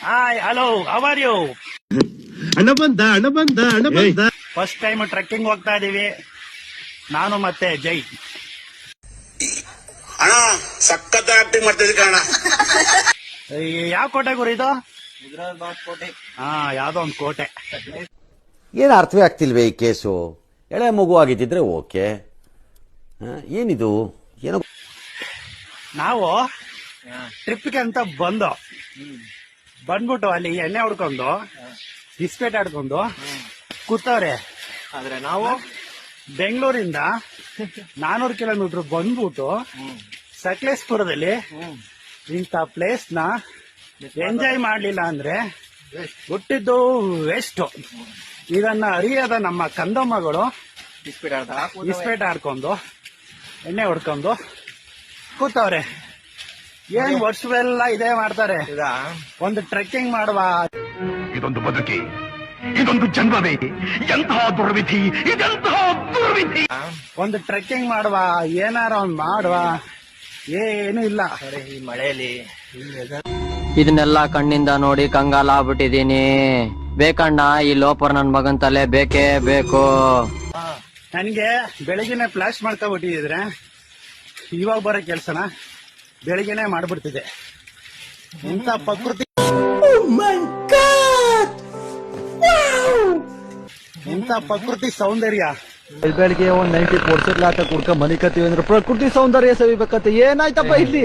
Hi hello how are you? ಹಣ ಬಂದ. First time trekking ಹೋಗ್ತಾ ಇದೀವಿ ನಾನು ಮತ್ತೆ ಜೈ. ಅಣ್ಣ ಸಖತ್ ಆಕ್ಟಿಂಗ್ ಮಾಡ್ತಿದ್ದೆ ಕಣ. ಯಾವ ಕೋಟೆ ಗುರು ಇದು? ಕೋಟೆ. ಹಾ, ಯಾವ್ದೋ ಒಂದು ಕೋಟೆ. ಏನು ಅರ್ಥವೇ ಆಗ್ತಿಲ್ವೇ ಈ ಕೇಸು? ಎಳೆ ಮಗು ಆಗಿದ್ದಿದ್ರೆ ಓಕೆ, ಏನಿದು ಏನೋ. ನಾವು ಟ್ರಿಪ್ಗೆ ಅಂತ ಬಂದ್ಬಿಟ್ಟು ಅಲ್ಲಿ ಎಣ್ಣೆ ಹೊಡ್ಕೊಂಡು ಬಿಸ್ಕೆಟ್ ಆಡ್ಕೊಂಡು ಕೂತವ್ರೆ. ಆದ್ರೆ ನಾವು ಬೆಂಗಳೂರಿಂದ 400 ಕಿಲೋಮೀಟರ್ ಬಂದ್ಬಿಟ್ಟು ಸಕಲೇಶ್ಪುರದಲ್ಲಿ ಇಂಥ ಪ್ಲೇಸ್ ನ ಎಂಜಾಯ್ ಮಾಡ್ಲಿಲ್ಲ ಅಂದ್ರೆ ಹುಟ್ಟಿದ್ದು ವೇಸ್ಟ್. ಇದನ್ನ ಅರಿಯದ ನಮ್ಮ ಕಂದಮ್ಮಗಳು ಇಸ್ಪೇಟ್ ಆಡ್ಕೊಂಡು ಎಣ್ಣೆ ಹೊಡ್ಕೊಂಡು ಕೂತವ್ರೆ. ಏನ್ ವರ್ಷವೆಲ್ಲ ಇದೇ ಮಾಡ್ತಾರೆ. ಒಂದು ಟ್ರೆಕ್ಕಿಂಗ್ ಮಾಡುವ, ಇದೊಂದು ಬದುಕಿ, ಇದೊಂದು ಜನ್ಮವೇ, ಎಂತಹ ದುರ್ವಿಧಿ, ಇದೆಂತಹ ದುರ್ವಿಧಿ. ಒಂದು ಟ್ರೆಕ್ಕಿಂಗ್ ಮಾಡುವ, ಏನಾರ ಒಂದ್ ಮಾಡುವ, ಏನು ಇಲ್ಲ. ಈ ಮಳೆಯಲ್ಲಿ ಇದನ್ನೆಲ್ಲ ಕಣ್ಣಿಂದ ನೋಡಿ ಕಂಗಾಲ ಆಗ್ಬಿಟ್ಟಿದೀನಿ. ಬೇಕಣ್ಣ, ಈ ಲೋಪರ್ ನನ್ ಮಗನ್ ತಲೆ ಬೇಕೇ ಬೇಕು. ನನ್ಗೆ ಬೆಳಿಗ್ಗೆನೆ ಫ್ಲಾಶ್ ಮಾಡ್ಕೊಬಿಟ್ಟಿದ್ರೆ ಇವಾಗ ಬರೋ ಕೆಲ್ಸನ ಬೆಳಿಗ್ಗೆನೆ ಮಾಡ್ಬಿಡ್ತಿದೆ. ಇಂಥ ಪ್ರಕೃತಿ, ಇಂಥ ಪ್ರಕೃತಿ ಸೌಂದರ್ಯ. ಬೆಳಿಗ್ಗೆ ಒಂದ್ 90% ಲಾಟ ಕುಡ್ಕೊಂಡ್ ಮನಿಕತ್ತೀವಿ ಅಂದ್ರೆ ಪ್ರಕೃತಿ ಸೌಂದರ್ಯ ಸವಿಬೇಕಂತ ಏನಾಯ್ತಪ್ಪ ಇಲ್ಲಿ?